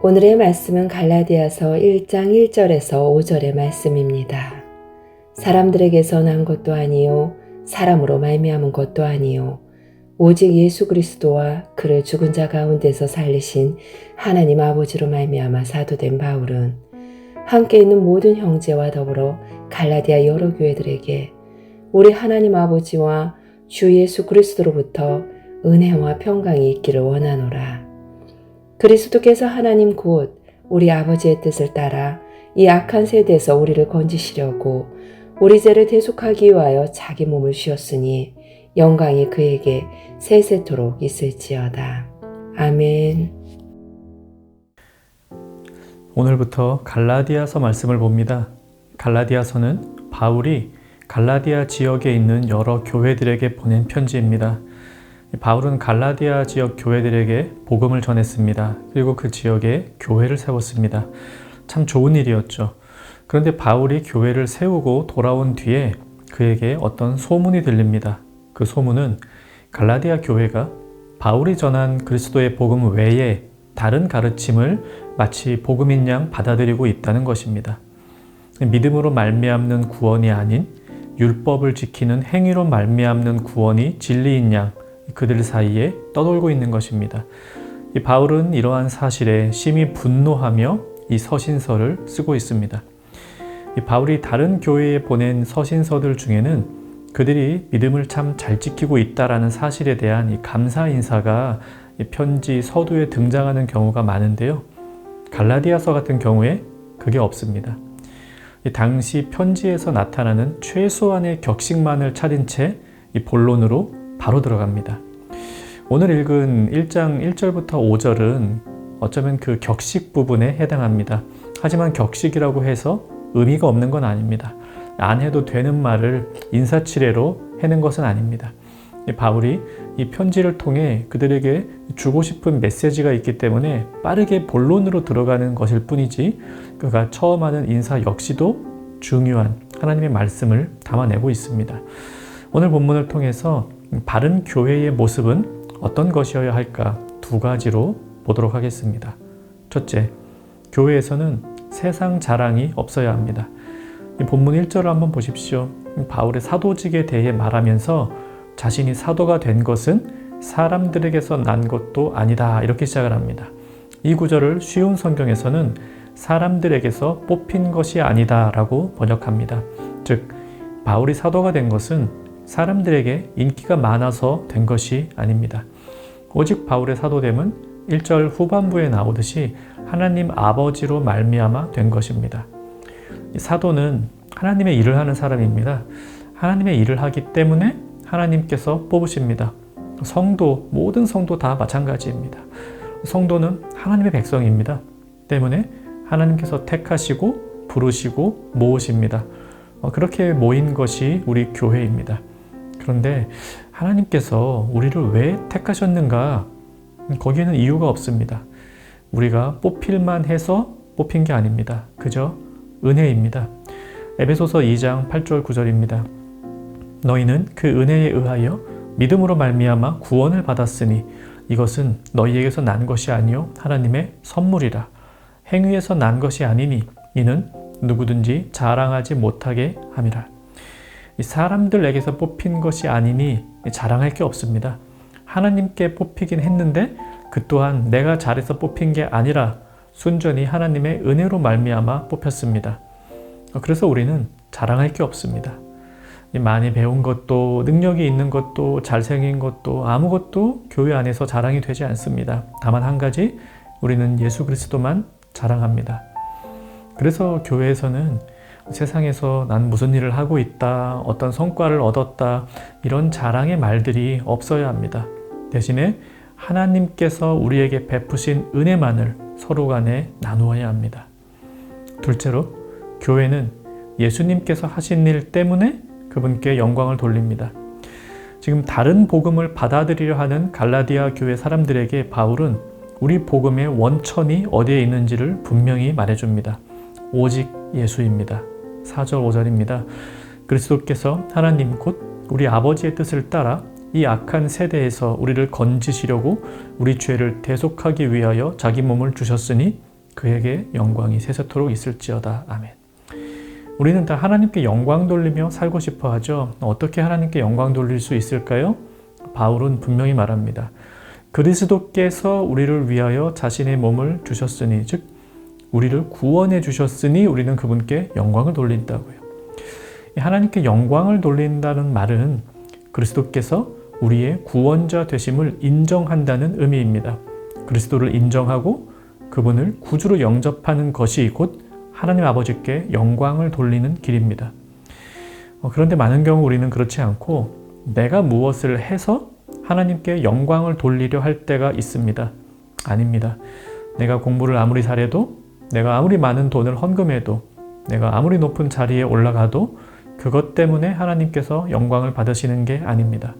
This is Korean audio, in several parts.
오늘의 말씀은 갈라디아서 1장 1절에서 5절의 말씀입니다. 사람들에게서 난 것도 아니요 사람으로 말미암은 것도 아니요 오직 예수 그리스도와 그를 죽은 자 가운데서 살리신 하나님 아버지로 말미암아 사도된 바울은 함께 있는 모든 형제와 더불어 갈라디아 여러 교회들에게 우리 하나님 아버지와 주 예수 그리스도로부터 은혜와 평강이 있기를 원하노라. 그리스도께서 하나님 곧 우리 아버지의 뜻을 따라 이 악한 세대에서 우리를 건지시려고 우리 죄를 대속하기 위하여 자기 몸을 주셨으니 영광이 그에게 세세토록 있을지어다. 아멘. 오늘부터 갈라디아서 말씀을 봅니다. 갈라디아서는 바울이 갈라디아 지역에 있는 여러 교회들에게 보낸 편지입니다. 바울은 갈라디아 지역 교회들에게 복음을 전했습니다. 그리고 그 지역에 교회를 세웠습니다. 참 좋은 일이었죠. 그런데 바울이 교회를 세우고 돌아온 뒤에 그에게 어떤 소문이 들립니다. 그 소문은 갈라디아 교회가 바울이 전한 그리스도의 복음 외에 다른 가르침을 마치 복음인 양 받아들이고 있다는 것입니다. 믿음으로 말미암는 구원이 아닌 율법을 지키는 행위로 말미암는 구원이 진리인 양 그들 사이에 떠돌고 있는 것입니다. 이 바울은 이러한 사실에 심히 분노하며 이 서신서를 쓰고 있습니다. 이 바울이 다른 교회에 보낸 서신서들 중에는 그들이 믿음을 참 잘 지키고 있다라는 사실에 대한 이 감사 인사가 이 편지 서두에 등장하는 경우가 많은데요. 갈라디아서 같은 경우에 그게 없습니다. 이 당시 편지에서 나타나는 최소한의 격식만을 차린 채 이 본론으로 바로 들어갑니다. 오늘 읽은 1장 1절부터 5절은 어쩌면 그 격식 부분에 해당합니다. 하지만 격식이라고 해서 의미가 없는 건 아닙니다. 안 해도 되는 말을 인사치레로 해는 것은 아닙니다. 바울이 이 편지를 통해 그들에게 주고 싶은 메시지가 있기 때문에 빠르게 본론으로 들어가는 것일 뿐이지 그가 처음 하는 인사 역시도 중요한 하나님의 말씀을 담아내고 있습니다. 오늘 본문을 통해서 바른 교회의 모습은 어떤 것이어야 할까 두 가지로 보도록 하겠습니다. 첫째, 교회에서는 세상 자랑이 없어야 합니다. 이 본문 1절을 한번 보십시오. 바울의 사도직에 대해 말하면서 자신이 사도가 된 것은 사람들에게서 난 것도 아니다 이렇게 시작을 합니다. 이 구절을 쉬운 성경에서는 사람들에게서 뽑힌 것이 아니다 라고 번역합니다. 즉 바울이 사도가 된 것은 사람들에게 인기가 많아서 된 것이 아닙니다. 오직 바울의 사도됨은 1절 후반부에 나오듯이 하나님 아버지로 말미암아 된 것입니다. 사도는 하나님의 일을 하는 사람입니다. 하나님의 일을 하기 때문에 하나님께서 뽑으십니다. 성도, 모든 성도 다 마찬가지입니다. 성도는 하나님의 백성입니다. 때문에 하나님께서 택하시고 부르시고 모으십니다. 그렇게 모인 것이 우리 교회입니다. 그런데 하나님께서 우리를 왜 택하셨는가? 거기에는 이유가 없습니다. 우리가 뽑힐만 해서 뽑힌 게 아닙니다. 그저 은혜입니다. 에베소서 2장 8절 9절입니다. 너희는 그 은혜에 의하여 믿음으로 말미암아 구원을 받았으니 이것은 너희에게서 난 것이 아니요 하나님의 선물이라. 행위에서 난 것이 아니니 이는 누구든지 자랑하지 못하게 함이라. 이 사람들에게서 뽑힌 것이 아니니 자랑할 게 없습니다. 하나님께 뽑히긴 했는데 그 또한 내가 잘해서 뽑힌 게 아니라 순전히 하나님의 은혜로 말미암아 뽑혔습니다. 그래서 우리는 자랑할 게 없습니다. 많이 배운 것도 능력이 있는 것도 잘생긴 것도 아무것도 교회 안에서 자랑이 되지 않습니다. 다만 한 가지 우리는 예수 그리스도만 자랑합니다. 그래서 교회에서는 세상에서 난 무슨 일을 하고 있다, 어떤 성과를 얻었다 이런 자랑의 말들이 없어야 합니다. 대신에 하나님께서 우리에게 베푸신 은혜만을 서로 간에 나누어야 합니다. 둘째로 교회는 예수님께서 하신 일 때문에 그분께 영광을 돌립니다. 지금 다른 복음을 받아들이려 하는 갈라디아 교회 사람들에게 바울은 우리 복음의 원천이 어디에 있는지를 분명히 말해줍니다. 오직 예수입니다. 4절 5절입니다. 그리스도께서 하나님 곧 우리 아버지의 뜻을 따라 이 악한 세대에서 우리를 건지시려고 우리 죄를 대속하기 위하여 자기 몸을 주셨으니 그에게 영광이 세세토록 있을지어다. 아멘. 우리는 다 하나님께 영광 돌리며 살고 싶어 하죠. 어떻게 하나님께 영광 돌릴 수 있을까요? 바울은 분명히 말합니다. 그리스도께서 우리를 위하여 자신의 몸을 주셨으니, 즉 우리를 구원해 주셨으니 우리는 그분께 영광을 돌린다고요. 하나님께 영광을 돌린다는 말은 그리스도께서 우리의 구원자 되심을 인정한다는 의미입니다. 그리스도를 인정하고 그분을 구주로 영접하는 것이 곧 하나님 아버지께 영광을 돌리는 길입니다. 그런데 많은 경우 우리는 그렇지 않고 내가 무엇을 해서 하나님께 영광을 돌리려 할 때가 있습니다. 아닙니다. 내가 공부를 아무리 잘해도, 내가 아무리 많은 돈을 헌금해도, 내가 아무리 높은 자리에 올라가도 그것 때문에 하나님께서 영광을 받으시는 게 아닙니다.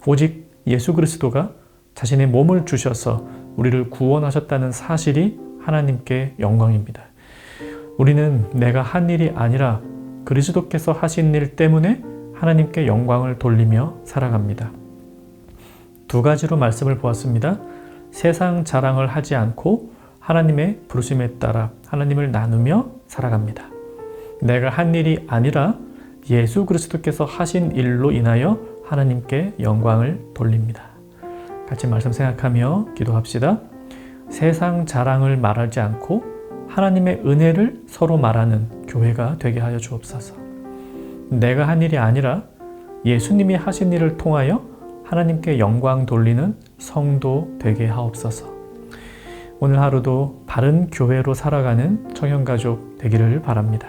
오직 예수 그리스도가 자신의 몸을 주셔서 우리를 구원하셨다는 사실이 하나님께 영광입니다. 우리는 내가 한 일이 아니라 그리스도께서 하신 일 때문에 하나님께 영광을 돌리며 살아갑니다. 두 가지로 말씀을 보았습니다. 세상 자랑을 하지 않고 하나님의 부르심에 따라 하나님을 나누며 살아갑니다. 내가 한 일이 아니라 예수 그리스도께서 하신 일로 인하여 하나님께 영광을 돌립니다. 같이 말씀 생각하며 기도합시다. 세상 자랑을 말하지 않고 하나님의 은혜를 서로 말하는 교회가 되게 하여 주옵소서. 내가 한 일이 아니라 예수님이 하신 일을 통하여 하나님께 영광 돌리는 성도 되게 하옵소서. 오늘 하루도 바른 교회로 살아가는 청년가족 되기를 바랍니다.